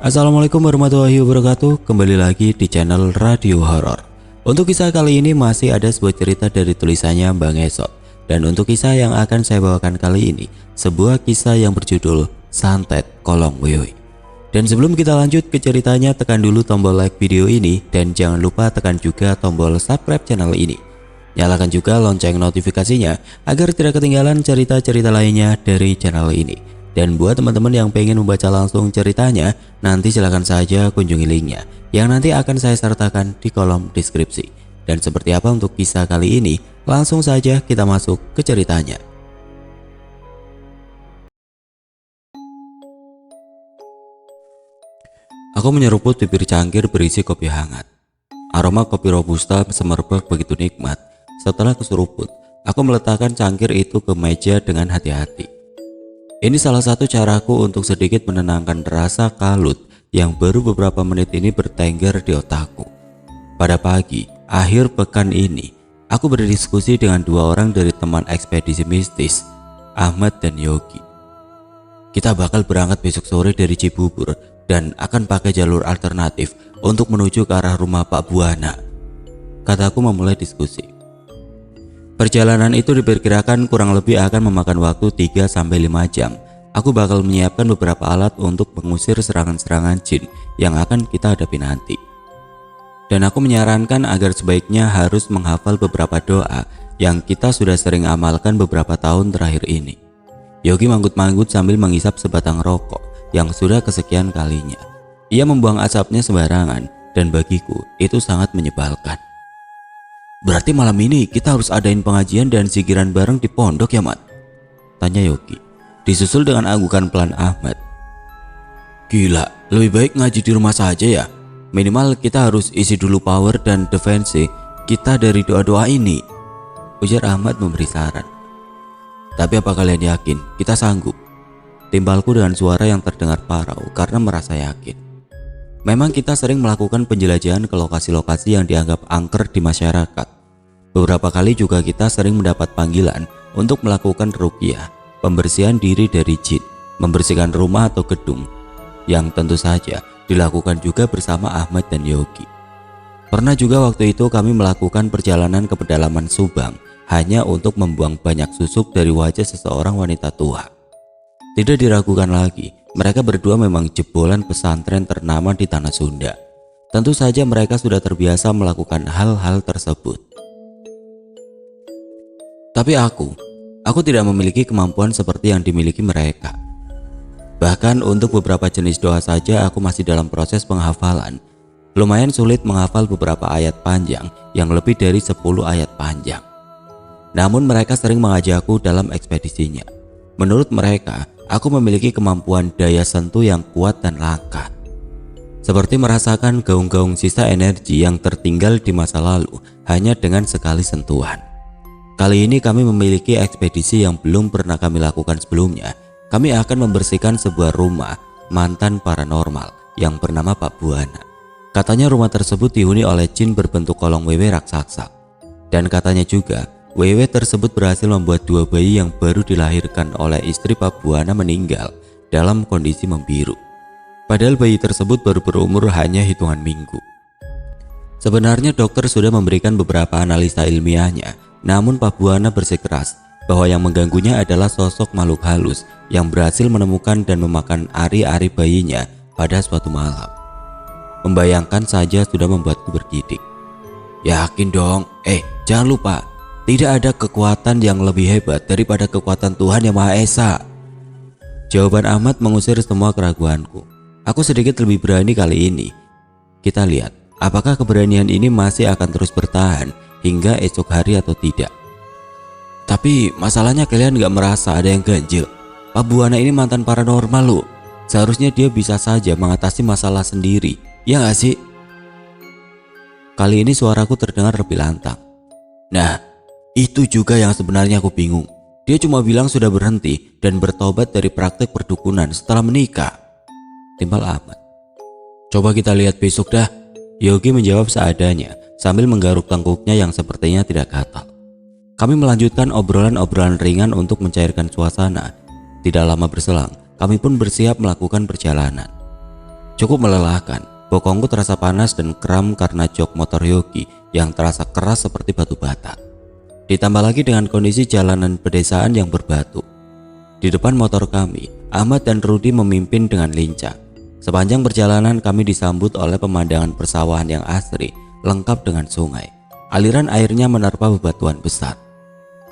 Assalamualaikum warahmatullahi wabarakatuh. Kembali lagi di channel Radio Horor. Untuk kisah kali ini masih ada sebuah cerita dari tulisannya Bang Esot. Dan untuk kisah yang akan saya bawakan kali ini, sebuah kisah yang berjudul Santet Kolong Wewe. Dan sebelum kita lanjut ke ceritanya, tekan dulu tombol like video ini dan jangan lupa tekan juga tombol subscribe channel ini. Nyalakan juga lonceng notifikasinya agar tidak ketinggalan cerita-cerita lainnya dari channel ini. Dan buat teman-teman yang pengen membaca langsung ceritanya, nanti silahkan saja kunjungi linknya yang nanti akan saya sertakan di kolom deskripsi. Dan seperti apa untuk kisah kali ini, langsung saja kita masuk ke ceritanya. Aku menyeruput bibir cangkir berisi kopi hangat. Aroma kopi robusta semerbak begitu nikmat. Setelah keseruput, aku meletakkan cangkir itu ke meja dengan hati-hati. Ini salah satu caraku untuk sedikit menenangkan rasa kalut yang baru beberapa menit ini bertengger di otakku. Pada pagi, akhir pekan ini, aku berdiskusi dengan dua orang dari teman ekspedisi mistis, Ahmad dan Yogi. Kita bakal berangkat besok sore dari Cibubur dan akan pakai jalur alternatif untuk menuju ke arah rumah Pak Buana, kataku memulai diskusi. Perjalanan itu diperkirakan kurang lebih akan memakan waktu 3-5 jam. Aku bakal menyiapkan beberapa alat untuk mengusir serangan-serangan jin yang akan kita hadapi nanti. Dan aku menyarankan agar sebaiknya harus menghafal beberapa doa yang kita sudah sering amalkan beberapa tahun terakhir ini. Yogi manggut-manggut sambil menghisap sebatang rokok yang sudah kesekian kalinya. Ia membuang asapnya sembarangan dan bagiku itu sangat menyebalkan. Berarti malam ini kita harus adain pengajian dan zikiran bareng di pondok ya, Mat? Tanya Yogi, disusul dengan anggukan pelan Ahmad. Gila, lebih baik ngaji di rumah saja ya. Minimal kita harus isi dulu power dan defense kita dari doa-doa ini, ujar Ahmad memberi saran. Tapi apa kalian yakin kita sanggup? Timbalku dengan suara yang terdengar parau karena merasa yakin. Memang kita sering melakukan penjelajahan ke lokasi-lokasi yang dianggap angker di masyarakat. Beberapa kali juga kita sering mendapat panggilan untuk melakukan ruqyah, pembersihan diri dari jin, membersihkan rumah atau gedung, yang tentu saja dilakukan juga bersama Ahmad dan Yogi. Pernah juga waktu itu kami melakukan perjalanan ke pedalaman Subang hanya untuk membuang banyak susuk dari wajah seseorang wanita tua. Tidak diragukan lagi, mereka berdua memang jebolan pesantren ternama di tanah Sunda. Tentu saja mereka sudah terbiasa melakukan hal-hal tersebut. Tapi aku tidak memiliki kemampuan seperti yang dimiliki mereka. Bahkan untuk beberapa jenis doa saja aku masih dalam proses penghafalan. Lumayan sulit menghafal beberapa ayat panjang yang lebih dari 10 ayat panjang. Namun mereka sering mengajakku dalam ekspedisinya. Menurut mereka, aku memiliki kemampuan daya sentuh yang kuat dan langka. Seperti merasakan gaung-gaung sisa energi yang tertinggal di masa lalu hanya dengan sekali sentuhan. Kali ini kami memiliki ekspedisi yang belum pernah kami lakukan sebelumnya. Kami akan membersihkan sebuah rumah mantan paranormal yang bernama Pak Buana. Katanya rumah tersebut dihuni oleh jin berbentuk kolong wewe raksasa. Dan katanya juga wewe tersebut berhasil membuat 2 bayi yang baru dilahirkan oleh istri Pak Buana meninggal dalam kondisi membiru. Padahal bayi tersebut baru berumur hanya hitungan minggu. Sebenarnya dokter sudah memberikan beberapa analisa ilmiahnya, namun Pak Buana bersikeras bahwa yang mengganggunya adalah sosok makhluk halus yang berhasil menemukan dan memakan ari-ari bayinya pada suatu malam. Membayangkan saja sudah membuatku bergidik. Yakin dong, jangan lupa, tidak ada kekuatan yang lebih hebat daripada kekuatan Tuhan Yang Maha Esa. Jawaban Ahmad mengusir semua keraguanku. Aku sedikit lebih berani kali ini. Kita lihat, apakah keberanian ini masih akan terus bertahan hingga esok hari atau tidak. Tapi masalahnya kalian gak merasa ada yang ganjil. Pak Buana ini mantan paranormal loh. Seharusnya dia bisa saja mengatasi masalah sendiri, ya gak sih? Kali ini suaraku terdengar lebih lantang. Nah, itu juga yang sebenarnya aku bingung. Dia cuma bilang sudah berhenti dan bertobat dari praktek perdukunan setelah menikah, timbal Ahmad. Coba kita lihat besok dah, Yogi menjawab seadanya sambil menggaruk tengkuknya yang sepertinya tidak gatal. Kami melanjutkan obrolan-obrolan ringan untuk mencairkan suasana. Tidak lama berselang, kami pun bersiap melakukan perjalanan. Cukup melelahkan, bokongku terasa panas dan kram karena jok motor Yogi yang terasa keras seperti batu bata. Ditambah lagi dengan kondisi jalanan pedesaan yang berbatu. Di depan motor kami, Ahmad dan Rudi memimpin dengan lincah. Sepanjang perjalanan kami disambut oleh pemandangan persawahan yang asri, lengkap dengan sungai. Aliran airnya menerpa bebatuan besar.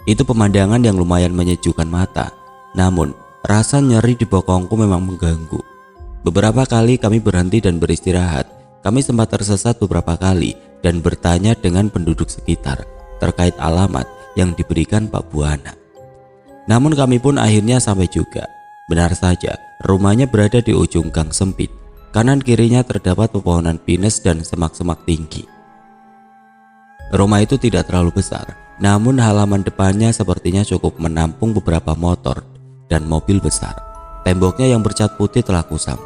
Itu pemandangan yang lumayan menyejukkan mata, namun rasa nyeri di bokongku memang mengganggu. Beberapa kali kami berhenti dan beristirahat. Kami sempat tersesat beberapa kali dan bertanya dengan penduduk sekitar terkait alamat yang diberikan Pak Buana. Namun kami pun akhirnya sampai juga. Benar saja, rumahnya berada di ujung gang sempit. Kanan kirinya terdapat pepohonan pinus dan semak-semak tinggi. Rumah itu tidak terlalu besar, namun halaman depannya sepertinya cukup menampung beberapa motor dan mobil besar. Temboknya yang bercat putih telah kusam.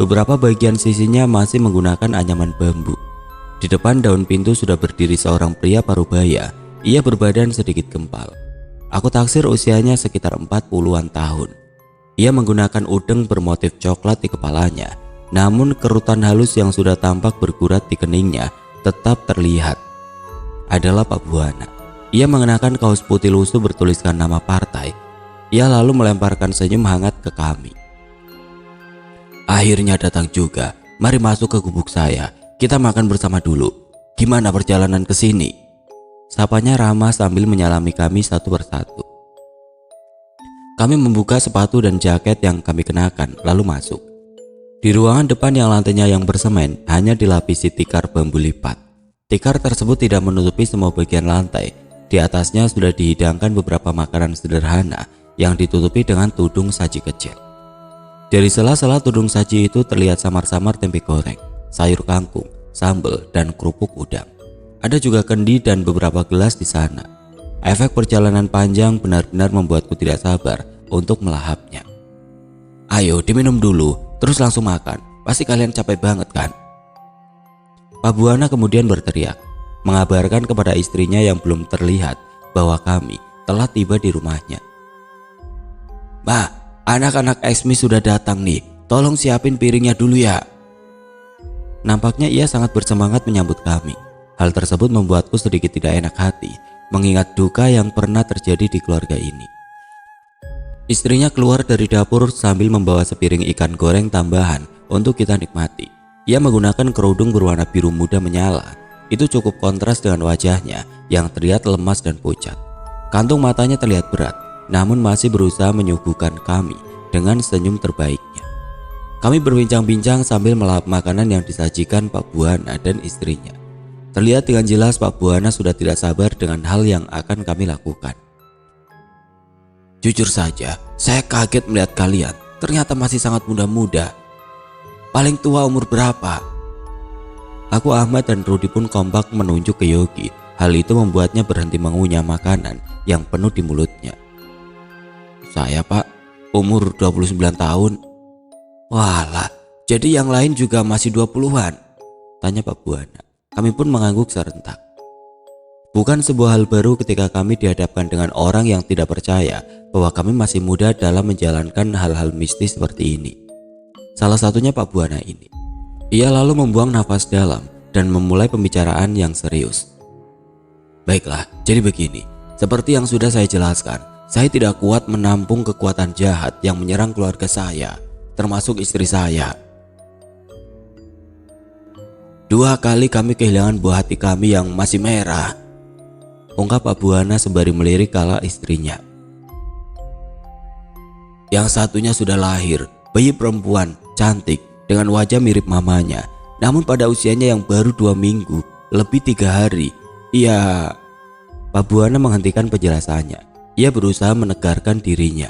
Beberapa bagian sisinya masih menggunakan anyaman bambu. Di depan daun pintu sudah berdiri seorang pria parubaya. Ia berbadan sedikit gempal. Aku taksir usianya sekitar 40-an tahun. Ia menggunakan udeng bermotif coklat di kepalanya, namun kerutan halus yang sudah tampak bergurat di keningnya tetap terlihat. Adalah Pak Buana. Ia mengenakan kaos putih lusuh bertuliskan nama partai. Ia lalu melemparkan senyum hangat ke kami. Akhirnya datang juga. Mari masuk ke gubuk saya. Kita makan bersama dulu. Gimana perjalanan ke sini? Sapanya ramah sambil menyalami kami satu persatu. Kami membuka sepatu dan jaket yang kami kenakan, lalu masuk. Di ruangan depan yang lantainya yang bersemen hanya dilapisi tikar bambu lipat. Tikar tersebut tidak menutupi semua bagian lantai. Di atasnya sudah dihidangkan beberapa makanan sederhana yang ditutupi dengan tudung saji kecil. Dari sela-sela tudung saji itu terlihat samar-samar tempe goreng, sayur kangkung, sambal, dan kerupuk udang. Ada juga kendi dan beberapa gelas di sana. Efek perjalanan panjang benar-benar membuatku tidak sabar untuk melahapnya. Ayo diminum dulu, terus langsung makan. Pasti kalian capek banget kan? Pak Buana kemudian berteriak, mengabarkan kepada istrinya yang belum terlihat bahwa kami telah tiba di rumahnya. Mbak, anak-anak Esmi sudah datang nih, tolong siapin piringnya dulu ya. Nampaknya ia sangat bersemangat menyambut kami. Hal tersebut membuatku sedikit tidak enak hati, mengingat duka yang pernah terjadi di keluarga ini. Istrinya keluar dari dapur sambil membawa sepiring ikan goreng tambahan untuk kita nikmati. Ia menggunakan kerudung berwarna biru muda menyala. Itu cukup kontras dengan wajahnya yang terlihat lemas dan pucat. Kantung matanya terlihat berat, namun masih berusaha menyuguhkan kami dengan senyum terbaiknya. Kami berbincang-bincang sambil melahap makanan yang disajikan Pak Buana dan istrinya. Terlihat dengan jelas Pak Buana sudah tidak sabar dengan hal yang akan kami lakukan. Jujur saja, saya kaget melihat kalian. Ternyata masih sangat muda-muda. Paling tua umur berapa? Aku, Ahmad, dan Rudi pun kompak menunjuk ke Yogi. Hal itu membuatnya berhenti mengunyah makanan yang penuh di mulutnya. Saya Pak, umur 29 tahun. Walah, jadi yang lain juga masih 20-an? Tanya Pak Buana. Kami pun mengangguk serentak. Bukan sebuah hal baru ketika kami dihadapkan dengan orang yang tidak percaya bahwa kami masih muda dalam menjalankan hal-hal mistis seperti ini. Salah satunya Pak Buana ini. Ia lalu membuang nafas dalam dan memulai pembicaraan yang serius. Baiklah, jadi begini. Seperti yang sudah saya jelaskan, saya tidak kuat menampung kekuatan jahat yang menyerang keluarga saya, termasuk istri saya. 2 kali kami kehilangan buah hati kami yang masih merah, ungkap Pak Buana sembari melirik kala istrinya. Yang satunya sudah lahir, bayi perempuan, cantik, dengan wajah mirip mamanya. Namun pada usianya yang baru 2 minggu, lebih 3 hari, Pak Buana menghentikan penjelasannya. Ia berusaha menegarkan dirinya.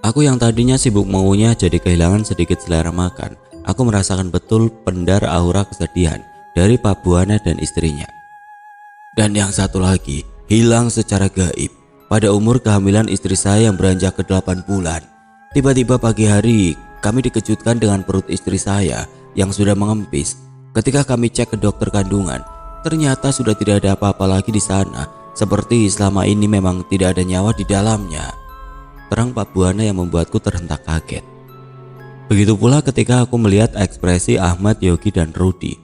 Aku yang tadinya sibuk mengunyah jadi kehilangan sedikit selera makan. Aku merasakan betul pendar aura kesedihan dari Pak Buana dan istrinya. Dan yang satu lagi hilang secara gaib pada umur kehamilan istri saya yang beranjak ke 8 bulan. Tiba-tiba pagi hari kami dikejutkan dengan perut istri saya yang sudah mengempis. Ketika kami cek ke dokter kandungan, ternyata sudah tidak ada apa-apa lagi di sana. Seperti selama ini memang tidak ada nyawa di dalamnya. Terang Pak Buana yang membuatku terhentak kaget. Begitu pula ketika aku melihat ekspresi Ahmad, Yogi, dan Rudi.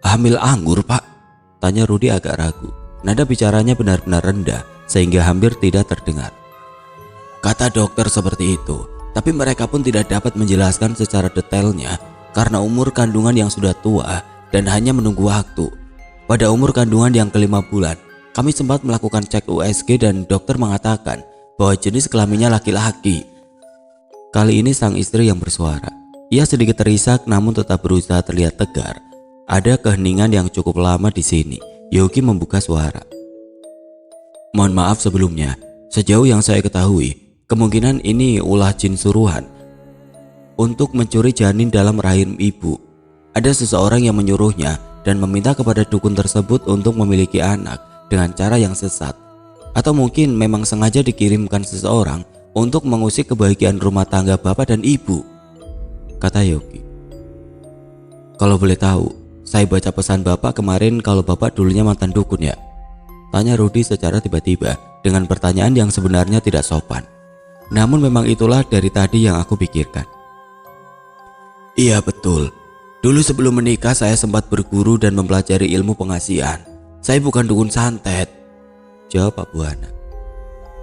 "Hamil anggur, Pak?" tanya Rudi agak ragu. Nada bicaranya benar-benar rendah sehingga hampir tidak terdengar. "Kata dokter seperti itu, tapi mereka pun tidak dapat menjelaskan secara detailnya karena umur kandungan yang sudah tua dan hanya menunggu waktu. Pada umur kandungan yang ke-5 bulan, kami sempat melakukan cek USG dan dokter mengatakan bahwa jenis kelaminnya laki-laki." Kali ini sang istri yang bersuara. Ia sedikit terisak namun tetap berusaha terlihat tegar. Ada keheningan yang cukup lama di sini. Yogi membuka suara. "Mohon maaf sebelumnya, sejauh yang saya ketahui, kemungkinan ini ulah jin suruhan untuk mencuri janin dalam rahim ibu. Ada seseorang yang menyuruhnya dan meminta kepada dukun tersebut untuk memiliki anak dengan cara yang sesat. Atau mungkin memang sengaja dikirimkan seseorang untuk mengusik kebahagiaan rumah tangga bapak dan ibu," kata Yogi. "Kalau boleh tahu, saya baca pesan bapak kemarin kalau bapak dulunya mantan dukun ya?" tanya Rudi secara tiba-tiba dengan pertanyaan yang sebenarnya tidak sopan. Namun memang itulah dari tadi yang aku pikirkan. "Iya betul. Dulu sebelum menikah saya sempat berguru dan mempelajari ilmu pengasihan. Saya bukan dukun santet," jawab Pak Buana.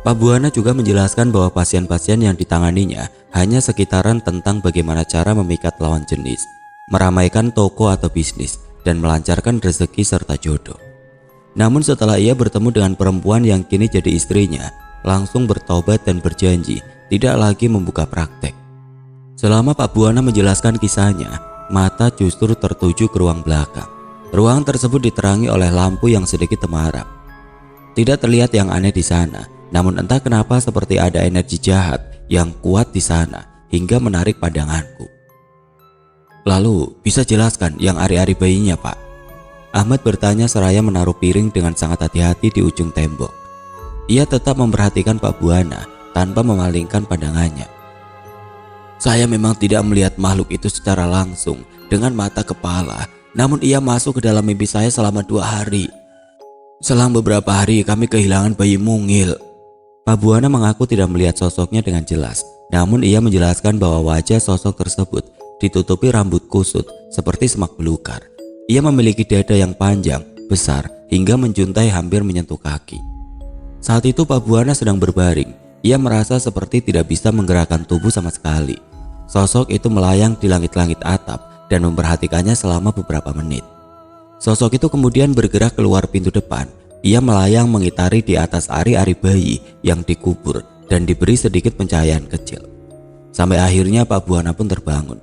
Pak Buana juga menjelaskan bahwa pasien-pasien yang ditanganinya hanya sekitaran tentang bagaimana cara memikat lawan jenis, meramaikan toko atau bisnis, dan melancarkan rezeki serta jodoh. Namun setelah ia bertemu dengan perempuan yang kini jadi istrinya, langsung bertobat dan berjanji tidak lagi membuka praktek. Selama Pak Buana menjelaskan kisahnya, mata justru tertuju ke ruang belakang. Ruang tersebut diterangi oleh lampu yang sedikit temaram. Tidak terlihat yang aneh di sana, namun entah kenapa seperti ada energi jahat yang kuat di sana hingga menarik pandanganku. "Lalu bisa jelaskan yang ari-ari bayinya, Pak?" Ahmad bertanya seraya menaruh piring dengan sangat hati-hati di ujung tembok. Ia tetap memperhatikan Pak Buana tanpa memalingkan pandangannya. "Saya memang tidak melihat makhluk itu secara langsung dengan mata kepala, namun ia masuk ke dalam mimpi saya selama 2 hari. Selang beberapa hari kami kehilangan bayi mungil." Pak Buana mengaku tidak melihat sosoknya dengan jelas, namun ia menjelaskan bahwa wajah sosok tersebut ditutupi rambut kusut seperti semak belukar. Ia memiliki dada yang panjang, besar, hingga menjuntai hampir menyentuh kaki. Saat itu Pak Buana sedang berbaring. Ia merasa seperti tidak bisa menggerakkan tubuh sama sekali. Sosok itu melayang di langit-langit atap dan memperhatikannya selama beberapa menit. Sosok itu kemudian bergerak keluar pintu depan. Ia melayang mengitari di atas ari-ari bayi yang dikubur dan diberi sedikit pencahayaan kecil. Sampai akhirnya Pak Buana pun terbangun.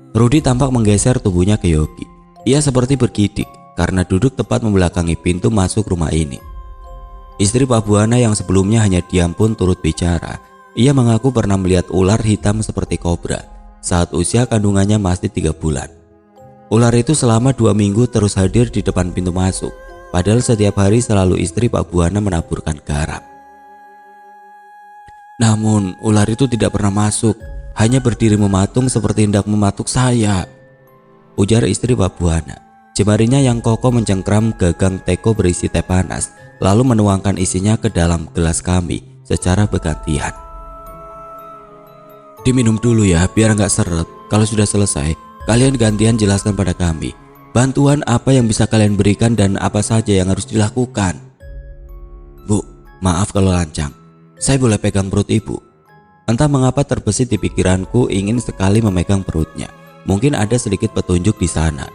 Rudi tampak menggeser tubuhnya ke Yogi. Ia seperti bergidik karena duduk tepat membelakangi pintu masuk rumah ini. Istri Pak Buana yang sebelumnya hanya diam pun turut bicara. Ia mengaku pernah melihat ular hitam seperti kobra saat usia kandungannya masih 3 bulan. Ular itu selama 2 minggu terus hadir di depan pintu masuk. Padahal setiap hari selalu istri Pak Buana menaburkan garam. Namun ular itu tidak pernah masuk, hanya berdiri mematung seperti hendak mematuk saya, ujar istri Pak Buana. Jemarinya yang kokoh mencengkram gagang teko berisi teh panas, lalu menuangkan isinya ke dalam gelas kami secara bergantian. "Diminum dulu ya biar nggak seret. Kalau sudah selesai, kalian gantian jelaskan pada kami bantuan apa yang bisa kalian berikan dan apa saja yang harus dilakukan." "Bu, maaf kalau lancang. Saya boleh pegang perut ibu?" Entah mengapa terbesit di pikiranku ingin sekali memegang perutnya. Mungkin ada sedikit petunjuk di sana.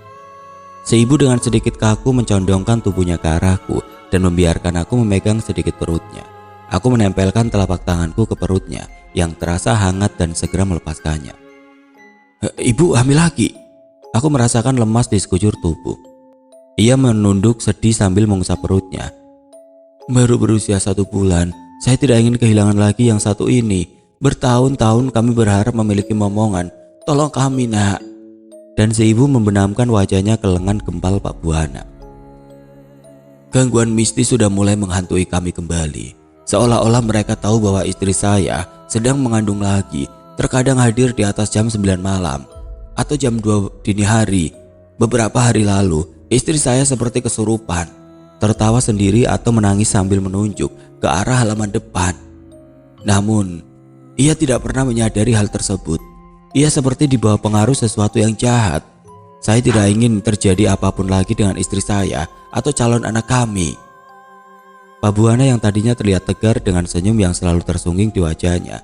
Si ibu dengan sedikit kaku mencondongkan tubuhnya ke arahku dan membiarkan aku memegang sedikit perutnya. Aku menempelkan telapak tanganku ke perutnya yang terasa hangat dan segera melepaskannya. "Ibu hamil lagi?" Aku merasakan lemas di sekujur tubuh. Ia menunduk sedih sambil mengusap perutnya. "Baru berusia 1 bulan, saya tidak ingin kehilangan lagi yang satu ini. Bertahun-tahun kami berharap memiliki momongan. Tolong kami, Nak." Dan si ibu membenamkan wajahnya ke lengan gempal Pak Buana. "Gangguan mistis sudah mulai menghantui kami kembali. Seolah-olah mereka tahu bahwa istri saya sedang mengandung lagi. Terkadang hadir di atas jam 9 malam atau jam 2 dini hari. Beberapa hari lalu, istri saya seperti kesurupan, tertawa sendiri atau menangis sambil menunjuk ke arah halaman depan. Namun, Ia tidak pernah menyadari hal tersebut. Ia seperti di bawah pengaruh sesuatu yang jahat. Saya tidak ingin terjadi apapun lagi dengan istri saya atau calon anak kami. Pak Buana yang tadinya terlihat tegar dengan senyum yang selalu tersungging di wajahnya,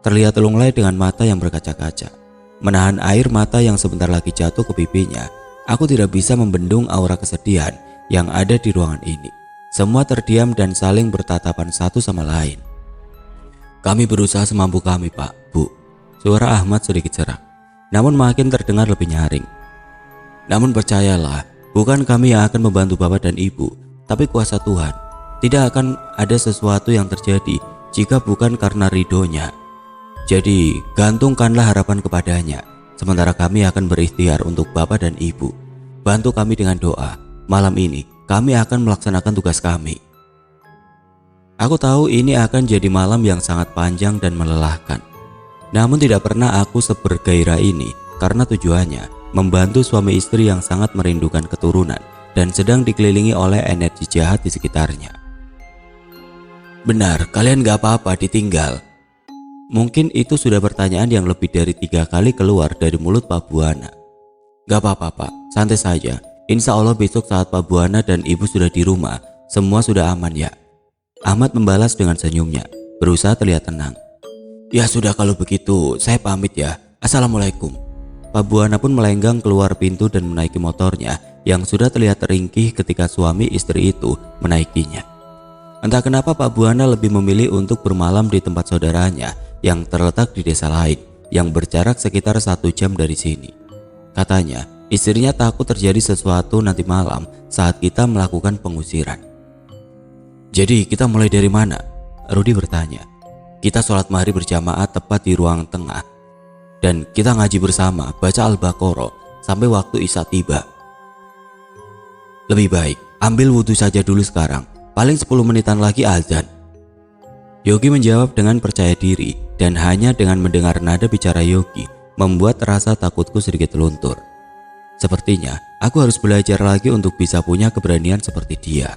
terlihat lunglai dengan mata yang berkaca-kaca. Menahan air mata yang sebentar lagi jatuh ke pipinya, aku tidak bisa membendung aura kesedihan yang ada di ruangan ini. Semua terdiam dan saling bertatapan satu sama lain. Kami berusaha semampu kami, Pak, Bu. Suara Ahmad sedikit serak, namun makin terdengar lebih nyaring. Namun percayalah, bukan kami yang akan membantu Bapak dan Ibu, tapi kuasa Tuhan. Tidak akan ada sesuatu yang terjadi jika bukan karena ridhonya. Jadi, gantungkanlah harapan kepadanya. Sementara kami akan berikhtiar untuk Bapak dan Ibu. Bantu kami dengan doa. Malam ini, kami akan melaksanakan tugas kami. Aku tahu ini akan jadi malam yang sangat panjang dan melelahkan. Namun tidak pernah aku sebergairah ini karena tujuannya membantu suami istri yang sangat merindukan keturunan dan sedang dikelilingi oleh energi jahat di sekitarnya. Benar, kalian gak apa-apa ditinggal. Mungkin itu sudah pertanyaan yang lebih dari 3 kali keluar dari mulut Pak Buana. Gak apa-apa, Pak, santai saja. Insya Allah besok saat Pak Buana dan Ibu sudah di rumah, semua sudah aman ya. Ahmad membalas dengan senyumnya, berusaha terlihat tenang. Ya sudah kalau begitu, saya pamit ya. Assalamualaikum. Pak Buana pun melenggang keluar pintu dan menaiki motornya yang sudah terlihat teringkih ketika suami istri itu menaikinya. Entah kenapa Pak Buana lebih memilih untuk bermalam di tempat saudaranya yang terletak di desa lain yang berjarak sekitar 1 jam dari sini. Katanya, istrinya takut terjadi sesuatu nanti malam saat kita melakukan pengusiran. Jadi kita mulai dari mana? Rudi bertanya. Kita sholat maghrib berjamaah tepat di ruang tengah. Dan kita ngaji bersama baca Al-Baqarah sampai waktu Isya tiba. Lebih baik ambil wudhu saja dulu sekarang. Paling 10 menitan lagi azan. Yogi menjawab dengan percaya diri dan hanya dengan mendengar nada bicara Yogi membuat rasa takutku sedikit luntur. Sepertinya aku harus belajar lagi untuk bisa punya keberanian seperti dia.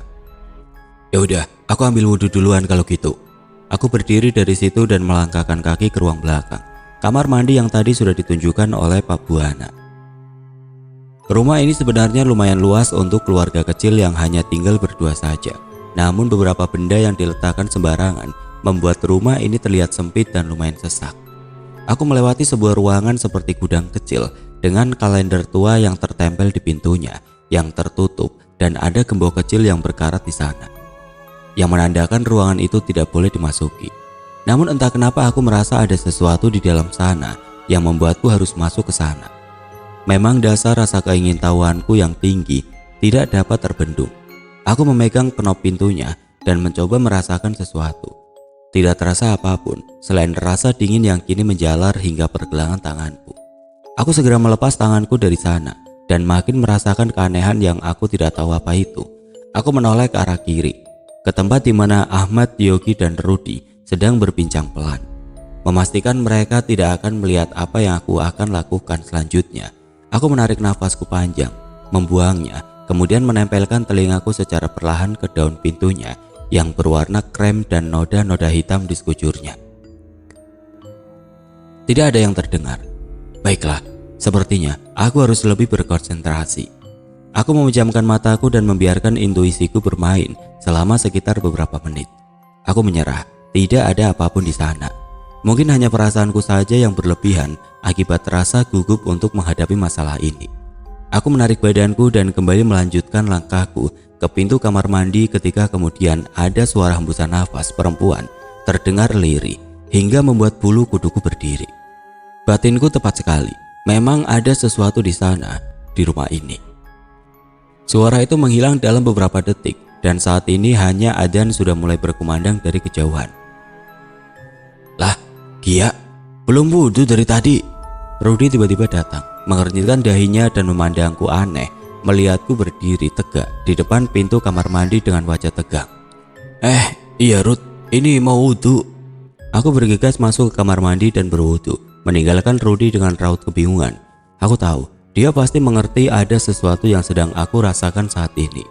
Ya udah, aku ambil wudhu duluan kalau gitu. Aku berdiri dari situ dan melangkahkan kaki ke ruang belakang, kamar mandi yang tadi sudah ditunjukkan oleh Pak Buana. Rumah ini sebenarnya lumayan luas untuk keluarga kecil yang hanya tinggal berdua saja. Namun beberapa benda yang diletakkan sembarangan membuat rumah ini terlihat sempit dan lumayan sesak. Aku melewati sebuah ruangan seperti gudang kecil dengan kalender tua yang tertempel di pintunya yang tertutup dan ada gembok kecil yang berkarat di sana, yang menandakan ruangan itu tidak boleh dimasuki. Namun entah kenapa aku merasa ada sesuatu di dalam sana yang membuatku harus masuk ke sana. Memang dasar rasa keingintahuanku yang tinggi tidak dapat terbendung. Aku memegang knop pintunya dan mencoba merasakan sesuatu. Tidak terasa apapun selain rasa dingin yang kini menjalar hingga pergelangan tanganku. Aku segera melepas tanganku dari sana dan makin merasakan keanehan yang aku tidak tahu apa itu. Aku menoleh ke arah kiri, ke tempat di mana Ahmad, Yogi, dan Rudi sedang berbincang pelan. Memastikan mereka tidak akan melihat apa yang aku akan lakukan selanjutnya. Aku menarik nafasku panjang, membuangnya, kemudian menempelkan telingaku secara perlahan ke daun pintunya yang berwarna krem dan noda-noda hitam di sekujurnya. Tidak ada yang terdengar. Baiklah, sepertinya aku harus lebih berkonsentrasi. Aku memejamkan mataku dan membiarkan intuisiku bermain selama sekitar beberapa menit. Aku menyerah, tidak ada apapun di sana. Mungkin hanya perasaanku saja yang berlebihan akibat rasa gugup untuk menghadapi masalah ini. Aku menarik badanku dan kembali melanjutkan langkahku ke pintu kamar mandi ketika kemudian ada suara hembusan nafas perempuan terdengar lirih hingga membuat bulu kuduku berdiri. Batinku tepat sekali, memang ada sesuatu di sana, di rumah ini. Suara itu menghilang dalam beberapa detik dan saat ini hanya adzan sudah mulai berkumandang dari kejauhan. Lah, Gia, belum wudhu dari tadi. Rudi tiba-tiba datang, mengernyitkan dahinya dan memandangku aneh, melihatku berdiri tegak di depan pintu kamar mandi dengan wajah tegang. Iya Rud, ini mau wudhu. Aku bergegas masuk ke kamar mandi dan berwudhu, meninggalkan Rudi dengan raut kebingungan. Aku tahu, dia pasti mengerti ada sesuatu yang sedang aku rasakan saat ini.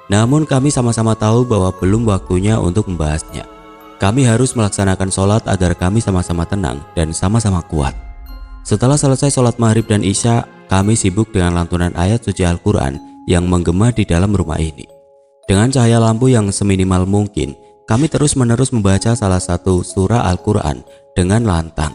Namun kami sama-sama tahu bahwa belum waktunya untuk membahasnya. Kami harus melaksanakan sholat agar kami sama-sama tenang dan sama-sama kuat. Setelah selesai sholat maghrib dan isya, kami sibuk dengan lantunan ayat suci Al-Quran yang menggema di dalam rumah ini. Dengan cahaya lampu yang seminimal mungkin, kami terus-menerus membaca salah satu surah Al-Quran dengan lantang.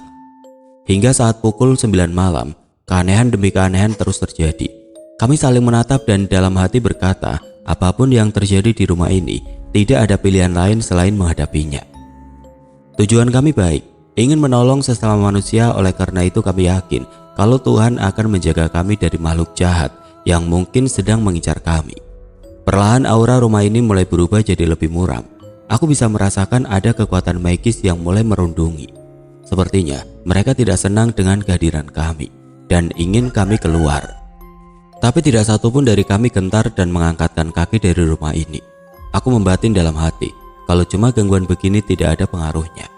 Hingga saat pukul 9 malam, keanehan demi keanehan terus terjadi. Kami saling menatap dan dalam hati berkata, apapun yang terjadi di rumah ini, tidak ada pilihan lain selain menghadapinya. Tujuan kami baik, ingin menolong sesama manusia, oleh karena itu kami yakin kalau Tuhan akan menjaga kami dari makhluk jahat yang mungkin sedang mengincar kami. Perlahan aura rumah ini mulai berubah jadi lebih muram. Aku bisa merasakan ada kekuatan magis yang mulai merundungi. Sepertinya mereka tidak senang dengan kehadiran kami dan ingin kami keluar. Tapi tidak satupun dari kami gentar dan mengangkatkan kaki dari rumah ini. Aku membatin dalam hati, kalau cuma gangguan begini tidak ada pengaruhnya.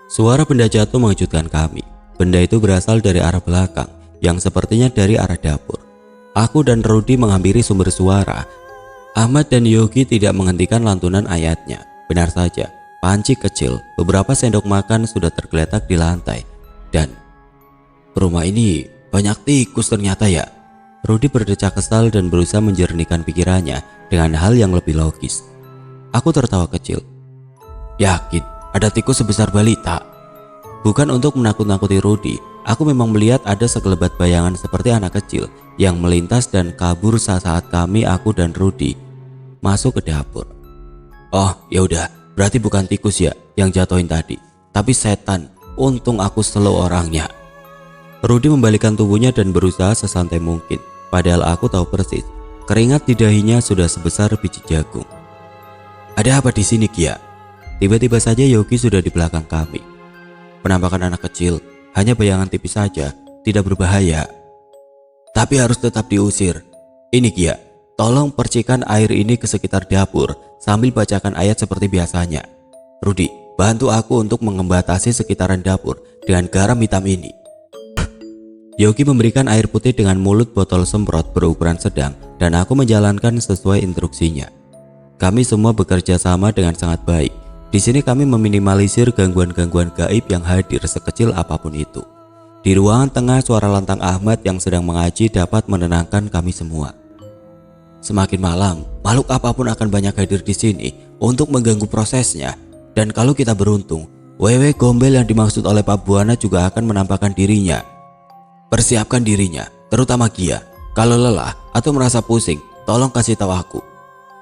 Suara benda jatuh mengejutkan kami. Benda itu berasal dari arah belakang, yang sepertinya dari arah dapur. Aku dan Rudy menghampiri sumber suara. Ahmad dan Yogi tidak menghentikan lantunan ayatnya. Benar saja, panci kecil, beberapa sendok makan sudah tergeletak di lantai. Dan rumah ini banyak tikus ternyata ya. Rudy berdecak kesal dan berusaha menjernihkan pikirannya dengan hal yang lebih logis. Aku tertawa kecil. Yakin ada tikus sebesar balita? Bukan untuk menakut-nakuti Rudy, aku memang melihat ada sekelebat bayangan seperti anak kecil yang melintas dan kabur saat kami, aku dan Rudy, masuk ke dapur. Oh ya udah, berarti bukan tikus ya yang jatuhin tadi, tapi setan. Untung aku slow orangnya. Rudy membalikkan tubuhnya dan berusaha sesantai mungkin, padahal aku tahu persis keringat di dahinya sudah sebesar biji jagung. Ada apa di sini, Kia? Tiba-tiba saja Yogi sudah di belakang kami. Penampakan anak kecil, hanya bayangan tipis saja, tidak berbahaya. Tapi harus tetap diusir. Ini Kia, tolong percikan air ini ke sekitar dapur sambil bacakan ayat seperti biasanya. Rudy, bantu aku untuk mengembatasi sekitaran dapur dengan garam hitam ini. Yogi memberikan air putih dengan mulut botol semprot berukuran sedang dan aku menjalankan sesuai instruksinya. Kami semua bekerja sama dengan sangat baik. Di sini kami meminimalisir gangguan-gangguan gaib yang hadir sekecil apapun itu. Di ruangan tengah, suara lantang Ahmad yang sedang mengaji dapat menenangkan kami semua. Semakin malam, makhluk apapun akan banyak hadir di sini untuk mengganggu prosesnya. Dan kalau kita beruntung, wewe gombel yang dimaksud oleh Pak Buana juga akan menampakkan dirinya. Persiapkan dirinya, terutama Gia. Kalau lelah atau merasa pusing, tolong kasih tahu aku.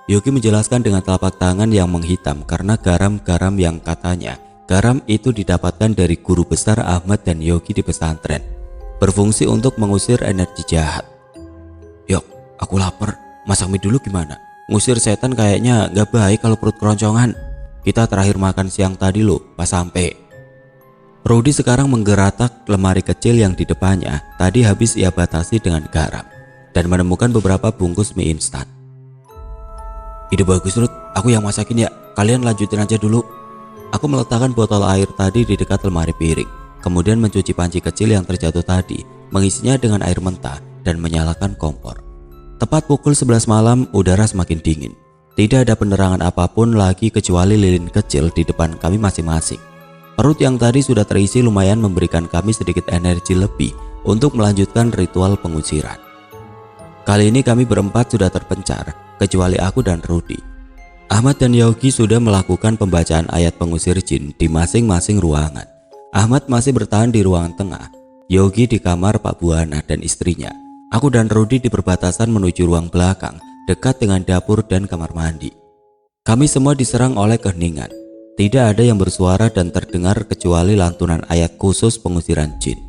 Yogi menjelaskan dengan telapak tangan yang menghitam karena garam-garam yang katanya garam itu didapatkan dari guru besar Ahmad dan Yogi di pesantren, berfungsi untuk mengusir energi jahat. Yok, aku lapar, masak mie dulu gimana? Ngusir setan kayaknya gak baik kalau perut keroncongan. Kita terakhir makan siang tadi loh, pas sampai. Rudy sekarang menggeratak lemari kecil yang di depannya tadi habis ia batasi dengan garam dan menemukan beberapa bungkus mie instan. Ide bagus Ruth, aku yang masakin ya, kalian lanjutin aja dulu. Aku meletakkan botol air tadi di dekat lemari piring, kemudian mencuci panci kecil yang terjatuh tadi, mengisinya dengan air mentah dan menyalakan kompor. Tepat pukul 11 malam, udara semakin dingin. Tidak ada penerangan apapun lagi kecuali lilin kecil di depan kami masing-masing. Perut yang tadi sudah terisi lumayan memberikan kami sedikit energi lebih untuk melanjutkan ritual pengusiran. Kali ini kami berempat sudah terpencar, kecuali aku dan Rudy. Ahmad dan Yogi sudah melakukan pembacaan ayat pengusir jin di masing-masing ruangan. Ahmad masih bertahan di ruangan tengah, Yogi di kamar Pak Buana dan istrinya. Aku dan Rudy di perbatasan menuju ruang belakang, dekat dengan dapur dan kamar mandi. Kami semua diserang oleh keheningan. Tidak ada yang bersuara dan terdengar kecuali lantunan ayat khusus pengusiran jin.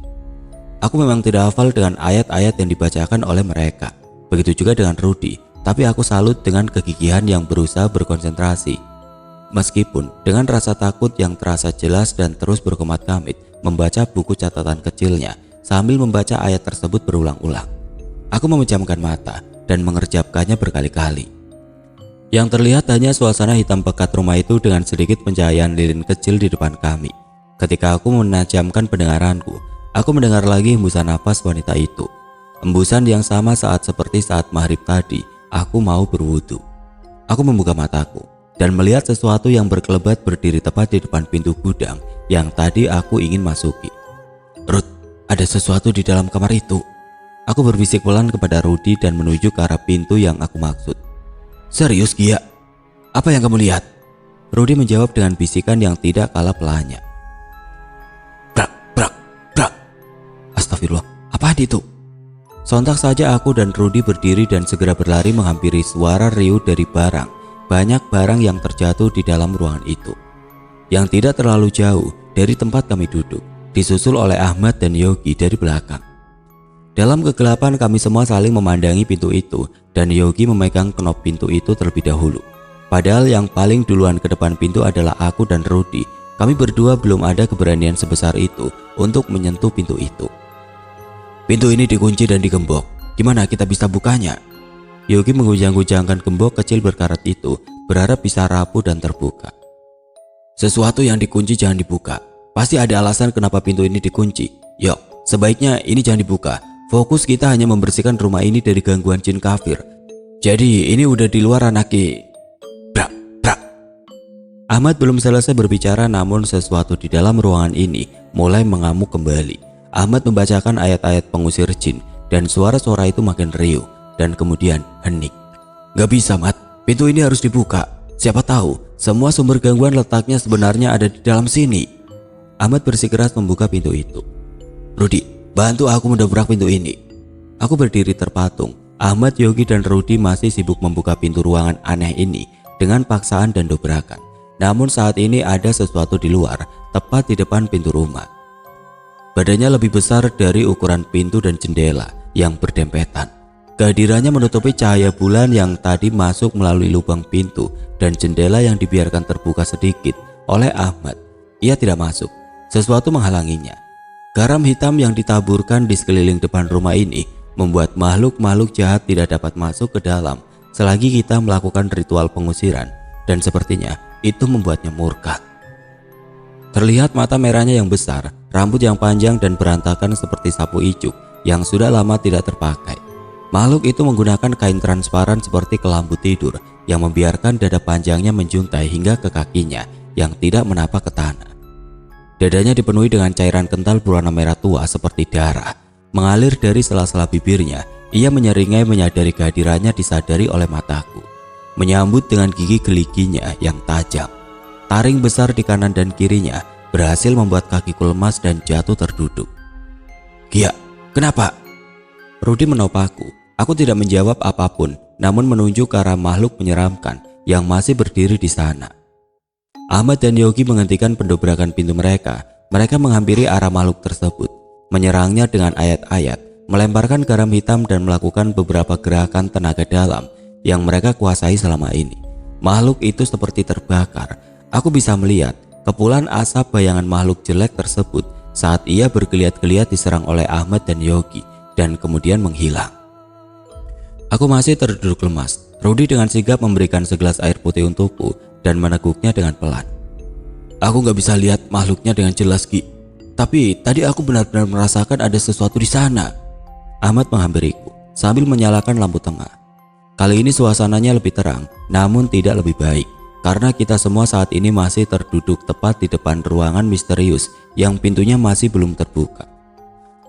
Aku memang tidak hafal dengan ayat-ayat yang dibacakan oleh mereka. Begitu juga dengan Rudy, tapi aku salut dengan kegigihan yang berusaha berkonsentrasi. Meskipun dengan rasa takut yang terasa jelas dan terus berkomat-kamit membaca buku catatan kecilnya sambil membaca ayat tersebut berulang-ulang. Aku memejamkan mata dan mengerjapkannya berkali-kali. Yang terlihat hanya suasana hitam pekat rumah itu dengan sedikit pencahayaan lilin kecil di depan kami. Ketika aku menajamkan pendengaranku, aku mendengar lagi hembusan napas wanita itu. Hembusan yang sama seperti saat maghrib tadi, aku mau berwudu. Aku membuka mataku. dan melihat sesuatu yang berkelebat berdiri tepat di depan pintu gudang yang tadi aku ingin masuki. "Ruth, ada sesuatu di dalam kamar itu." Aku berbisik pelan kepada Rudy dan menuju ke arah pintu yang aku maksud. "Serius, Gia? Apa yang kamu lihat?" Rudy menjawab dengan bisikan yang tidak kalah pelannya. "Brak, brak, brak." Astagfirullah, apa itu? Sontak saja aku dan Rudy berdiri dan segera berlari menghampiri suara riuh dari banyak barang yang terjatuh di dalam ruangan itu, yang tidak terlalu jauh dari tempat kami duduk, disusul oleh Ahmad dan Yogi dari belakang. Dalam kegelapan kami semua saling memandangi pintu itu dan Yogi memegang knop pintu itu terlebih dahulu. Padahal yang paling duluan ke depan pintu adalah aku dan Rudy. Kami berdua belum ada keberanian sebesar itu untuk menyentuh pintu itu. "Pintu ini dikunci dan digembok. Gimana kita bisa bukanya?" Yogi menggujang-gujangkan gembok kecil berkarat itu, berharap bisa rapuh dan terbuka. "Sesuatu yang dikunci jangan dibuka. Pasti ada alasan kenapa pintu ini dikunci. Yuk, sebaiknya ini jangan dibuka. Fokus kita hanya membersihkan rumah ini dari gangguan jin kafir. Jadi ini udah di luar ranah ki." Brak, brak. Ahmad belum selesai berbicara namun sesuatu di dalam ruangan ini mulai mengamuk kembali. Ahmad membacakan ayat-ayat pengusir jin dan suara-suara itu makin riuh dan kemudian hening. "Gak bisa, Mat. Pintu ini harus dibuka. Siapa tahu semua sumber gangguan letaknya sebenarnya ada di dalam sini." Ahmad bersikeras membuka pintu itu. "Rudy, bantu aku mendobrak pintu ini." Aku berdiri terpatung. Ahmad, Yogi dan Rudy masih sibuk membuka pintu ruangan aneh ini dengan paksaan dan dobrakan. Namun saat ini ada sesuatu di luar, tepat di depan pintu rumah. Badannya lebih besar dari ukuran pintu dan jendela yang berdempetan. Kehadirannya menutupi cahaya bulan yang tadi masuk melalui lubang pintu dan jendela yang dibiarkan terbuka sedikit oleh Ahmad. Ia tidak masuk. Sesuatu menghalanginya. Garam hitam yang ditaburkan di sekeliling depan rumah ini membuat makhluk-makhluk jahat tidak dapat masuk ke dalam selagi kita melakukan ritual pengusiran, dan sepertinya itu membuatnya murka. Terlihat mata merahnya yang besar, rambut yang panjang dan berantakan seperti sapu ijuk yang sudah lama tidak terpakai. Makhluk itu menggunakan kain transparan seperti kelambu tidur yang membiarkan dada panjangnya menjuntai hingga ke kakinya yang tidak menapak ke tanah. Dadanya dipenuhi dengan cairan kental berwarna merah tua seperti darah. Mengalir dari sela-sela bibirnya, ia menyeringai menyadari kehadirannya disadari oleh mataku. Menyambut dengan gigi geliginya yang tajam. Taring besar di kanan dan kirinya berhasil membuat kakiku lemas dan jatuh terduduk. "Gia, kenapa?" Rudy menopakku. Aku tidak menjawab apapun, namun menunjuk ke arah makhluk menyeramkan yang masih berdiri di sana. Ahmad dan Yogi menghentikan pendobrakan pintu mereka. Mereka menghampiri arah makhluk tersebut, menyerangnya dengan ayat-ayat, melemparkan garam hitam dan melakukan beberapa gerakan tenaga dalam yang mereka kuasai selama ini. Makhluk itu seperti terbakar. Aku bisa melihat kepulan asap bayangan makhluk jelek tersebut saat ia bergeliat-geliat diserang oleh Ahmad dan Yogi dan kemudian menghilang. Aku masih terduduk lemas. Rudy dengan sigap memberikan segelas air putih untukku dan meneguknya dengan pelan. "Aku gak bisa lihat makhluknya dengan jelas, Ki. Tapi tadi aku benar-benar merasakan ada sesuatu di sana." Ahmad menghampiriku sambil menyalakan lampu tengah. Kali ini suasananya lebih terang, namun tidak lebih baik. Karena kita semua saat ini masih terduduk tepat di depan ruangan misterius yang pintunya masih belum terbuka.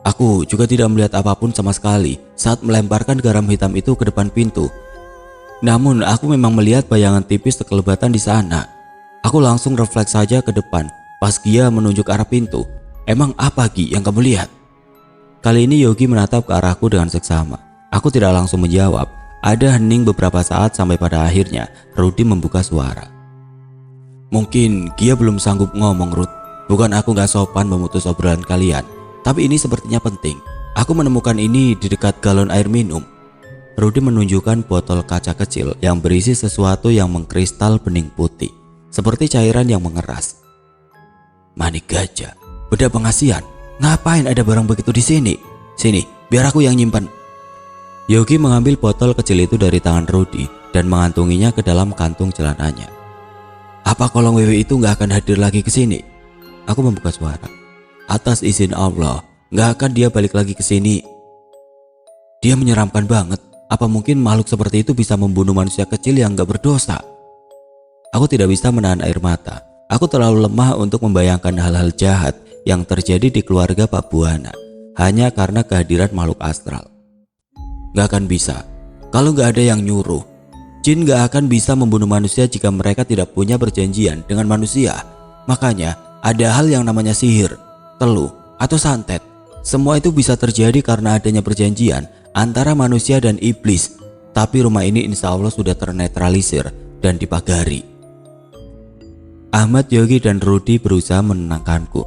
Aku juga tidak melihat apapun sama sekali saat melemparkan garam hitam itu ke depan pintu. Namun aku memang melihat bayangan tipis kekelebatan di sana. Aku langsung refleks saja ke depan pas Gia menunjuk arah pintu. "Emang apa, Gi, yang kamu lihat?" Kali ini Yogi menatap ke arahku dengan seksama. Aku tidak langsung menjawab. Ada hening beberapa saat sampai pada akhirnya Rudy membuka suara. "Mungkin Gia belum sanggup ngomong, Ruth. Bukan aku gak sopan memutus obrolan kalian, tapi ini sepertinya penting. Aku menemukan ini di dekat galon air minum." Rudy menunjukkan botol kaca kecil yang berisi sesuatu yang mengkristal bening putih, seperti cairan yang mengeras. "Manik gajah, benda pengasihan. Ngapain ada barang begitu di sini? Sini, biar aku yang nyimpan." Yogi mengambil botol kecil itu dari tangan Rudy dan mengantunginya ke dalam kantung celananya. "Apa kolong wewe itu gak akan hadir lagi ke sini?" Aku membuka suara. "Atas izin Allah, gak akan dia balik lagi ke sini. Dia menyeramkan banget. Apa mungkin makhluk seperti itu bisa membunuh manusia kecil yang gak berdosa?" Aku tidak bisa menahan air mata. Aku terlalu lemah untuk membayangkan hal-hal jahat yang terjadi di keluarga Pak Buana hanya karena kehadiran makhluk astral. Gak akan bisa kalau gak ada yang nyuruh. Jin gak akan bisa membunuh manusia jika mereka tidak punya perjanjian dengan manusia. Makanya ada hal yang namanya sihir, teluh, atau santet. Semua itu bisa terjadi karena adanya perjanjian antara manusia dan iblis. Tapi rumah ini insya Allah sudah ternetralisir dan dipagari. Ahmad, Yogi, dan Rudi berusaha menenangkanku.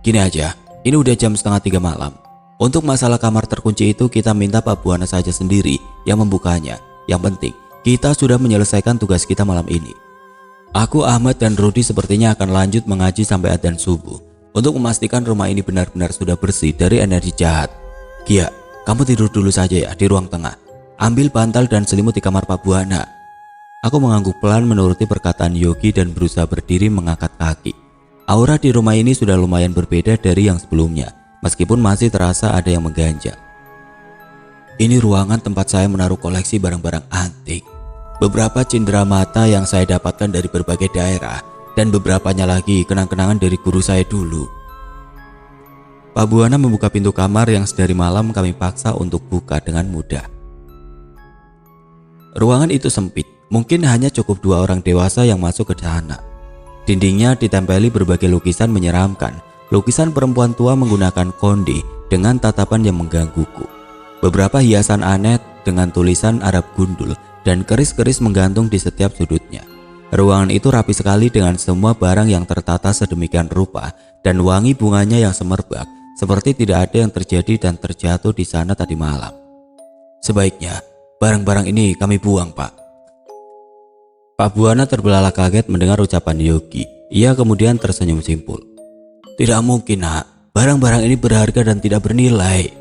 Gini aja, ini udah jam 2:30 malam. Untuk masalah kamar terkunci itu kita minta Pak Buana saja sendiri yang membukanya. Yang penting, kita sudah menyelesaikan tugas kita malam ini. Aku, Ahmad, dan Rudi sepertinya akan lanjut mengaji sampai adzan subuh untuk memastikan rumah ini benar-benar sudah bersih dari energi jahat. Gia, kamu tidur dulu saja ya di ruang tengah. Ambil bantal dan selimut di kamar Pak Buana. Aku mengangguk pelan menuruti perkataan Yogi dan berusaha berdiri mengangkat kaki. Aura di rumah ini sudah lumayan berbeda dari yang sebelumnya, meskipun masih terasa ada yang mengganjal. Ini ruangan tempat saya menaruh koleksi barang-barang antik. Beberapa cindera mata yang saya dapatkan dari berbagai daerah, dan beberapanya lagi kenang-kenangan dari guru saya dulu. Pak Buana membuka pintu kamar yang sedari malam kami paksa untuk buka dengan mudah. Ruangan itu sempit, mungkin hanya cukup 2 orang dewasa yang masuk ke sana. Dindingnya ditempeli berbagai lukisan menyeramkan. Lukisan perempuan tua menggunakan konde dengan tatapan yang menggangguku. Beberapa hiasan aneh dengan tulisan Arab gundul dan keris-keris menggantung di setiap sudutnya. Ruangan itu rapi sekali dengan semua barang yang tertata sedemikian rupa dan wangi bunganya yang semerbak, seperti tidak ada yang terjadi dan terjatuh di sana tadi malam. Sebaiknya barang-barang ini kami buang, Pak. Pak Buana terbelalak kaget mendengar ucapan Yogi. Ia kemudian tersenyum simpul. Tidak mungkin, Nak. Barang-barang ini berharga dan tidak bernilai,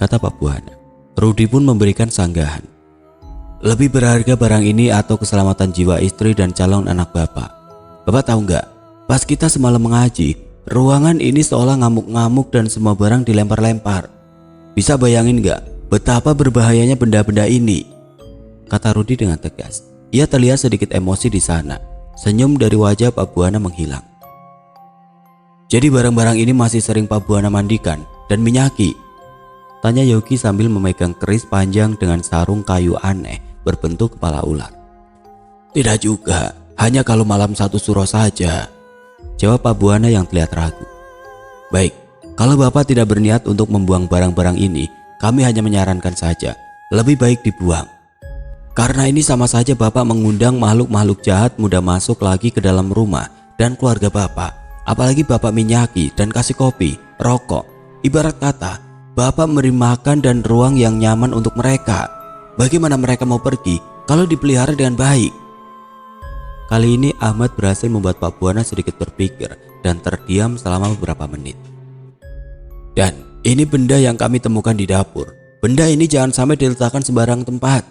kata Pak Buana. Rudi pun memberikan sanggahan. Lebih berharga barang ini atau keselamatan jiwa istri dan calon anak Bapak. Bapak tahu nggak? Pas kita semalam mengaji, ruangan ini seolah ngamuk-ngamuk dan semua barang dilempar-lempar. Bisa bayangin nggak betapa berbahayanya benda-benda ini? Kata Rudi dengan tegas. Ia terlihat sedikit emosi di sana. Senyum dari wajah Pak Buana menghilang. Jadi barang-barang ini masih sering Pak Buana mandikan dan minyaki? Tanya Yogi sambil memegang keris panjang dengan sarung kayu aneh berbentuk kepala ular. Tidak juga, hanya kalau malam 1 suro saja, jawab Pak Buana yang terlihat ragu. Baik, kalau Bapak tidak berniat untuk membuang barang-barang ini, kami hanya menyarankan saja, lebih baik dibuang. Karena ini sama saja Bapak mengundang makhluk-makhluk jahat mudah masuk lagi ke dalam rumah dan keluarga Bapak. Apalagi Bapak minyaki dan kasih kopi, rokok. Ibarat kata, Bapak memberi makan dan ruang yang nyaman untuk mereka. Bagaimana mereka mau pergi kalau dipelihara dengan baik? Kali ini Ahmad berhasil membuat Pak Buana sedikit berpikir dan terdiam selama beberapa menit. Dan ini benda yang kami temukan di dapur. Benda ini jangan sampai diletakkan sembarang tempat.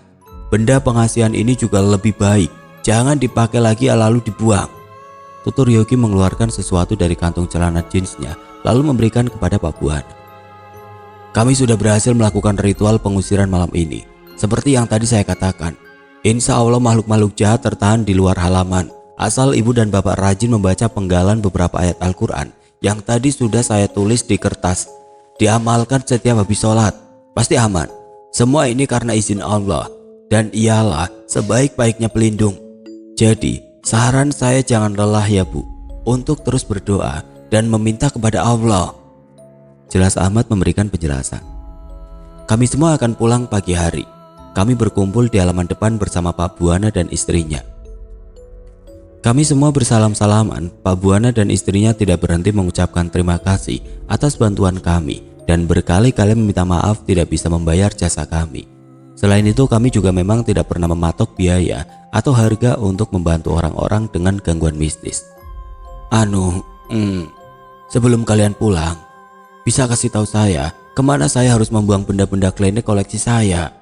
Benda pengasihan ini juga lebih baik. Jangan dipakai lagi lalu dibuang. Tutur Yogi mengeluarkan sesuatu dari kantung celana jeansnya lalu memberikan kepada Pak Buana. Kami sudah berhasil melakukan ritual pengusiran malam ini. Seperti yang tadi saya katakan, insya Allah makhluk-makhluk jahat tertahan di luar halaman. Asal ibu dan bapak rajin membaca penggalan beberapa ayat Al-Quran yang tadi sudah saya tulis di kertas. Diamalkan setiap habis sholat. Pasti aman. Semua ini karena izin Allah. Dan ialah sebaik-baiknya pelindung. Jadi saran saya jangan lelah ya Bu, untuk terus berdoa dan meminta kepada Allah. Jelas Ahmad memberikan penjelasan. Kami semua akan pulang pagi hari. Kami berkumpul di halaman depan bersama Pak Buana dan istrinya. Kami semua bersalam-salaman. Pak Buana dan istrinya tidak berhenti mengucapkan terima kasih atas bantuan kami dan berkali-kali meminta maaf tidak bisa membayar jasa kami. Selain itu kami juga memang tidak pernah mematok biaya atau harga untuk membantu orang-orang dengan gangguan mistis. Sebelum kalian pulang, bisa kasih tahu saya kemana saya harus membuang benda-benda klinik koleksi saya?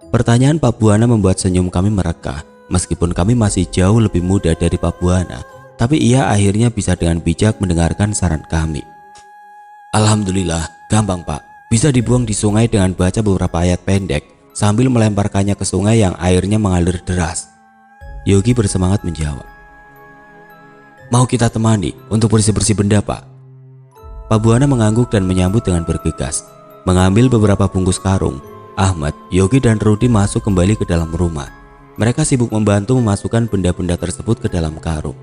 Pertanyaan Pak Buana membuat senyum kami mereka. Meskipun kami masih jauh lebih muda dari Pak Buana, tapi ia akhirnya bisa dengan bijak mendengarkan saran kami. Alhamdulillah, gampang Pak. Bisa dibuang di sungai dengan baca beberapa ayat pendek sambil melemparkannya ke sungai yang airnya mengalir deras. Yogi bersemangat menjawab. Mau kita temani untuk bersih-bersih benda, Pak? Pak Buana mengangguk dan menyambut dengan bergegas. Mengambil beberapa bungkus karung, Ahmad, Yogi dan Rudi masuk kembali ke dalam rumah. Mereka sibuk membantu memasukkan benda-benda tersebut ke dalam karung.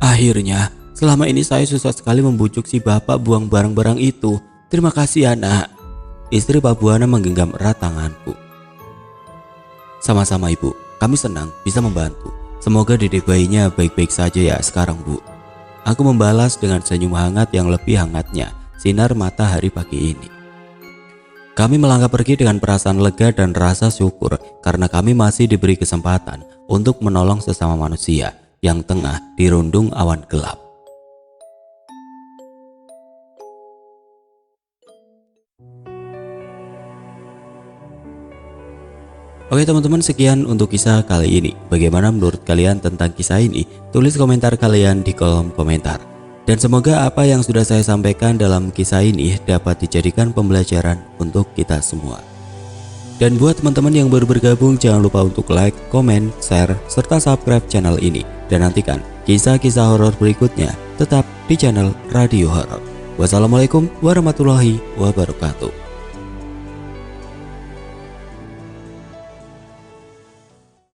Akhirnya, selama ini saya susah sekali membujuk si bapak buang barang-barang itu. Terima kasih ya, Nak. Istri Pak Buana menggenggam erat tanganku. Sama-sama Ibu, kami senang bisa membantu. Semoga dedek bayinya baik-baik saja ya sekarang, Bu. Aku membalas dengan senyum hangat yang lebih hangatnya sinar matahari pagi ini. Kami melangkah pergi dengan perasaan lega dan rasa syukur karena kami masih diberi kesempatan untuk menolong sesama manusia yang tengah dirundung awan gelap. Oke teman-teman, sekian untuk kisah kali ini. Bagaimana menurut kalian tentang kisah ini? Tulis komentar kalian di kolom komentar. Dan semoga apa yang sudah saya sampaikan dalam kisah ini dapat dijadikan pembelajaran untuk kita semua. Dan buat teman-teman yang baru bergabung, jangan lupa untuk like, komen, share, serta subscribe channel ini. Dan nantikan kisah-kisah horor berikutnya tetap di channel Radio Horor. Wassalamualaikum warahmatullahi wabarakatuh.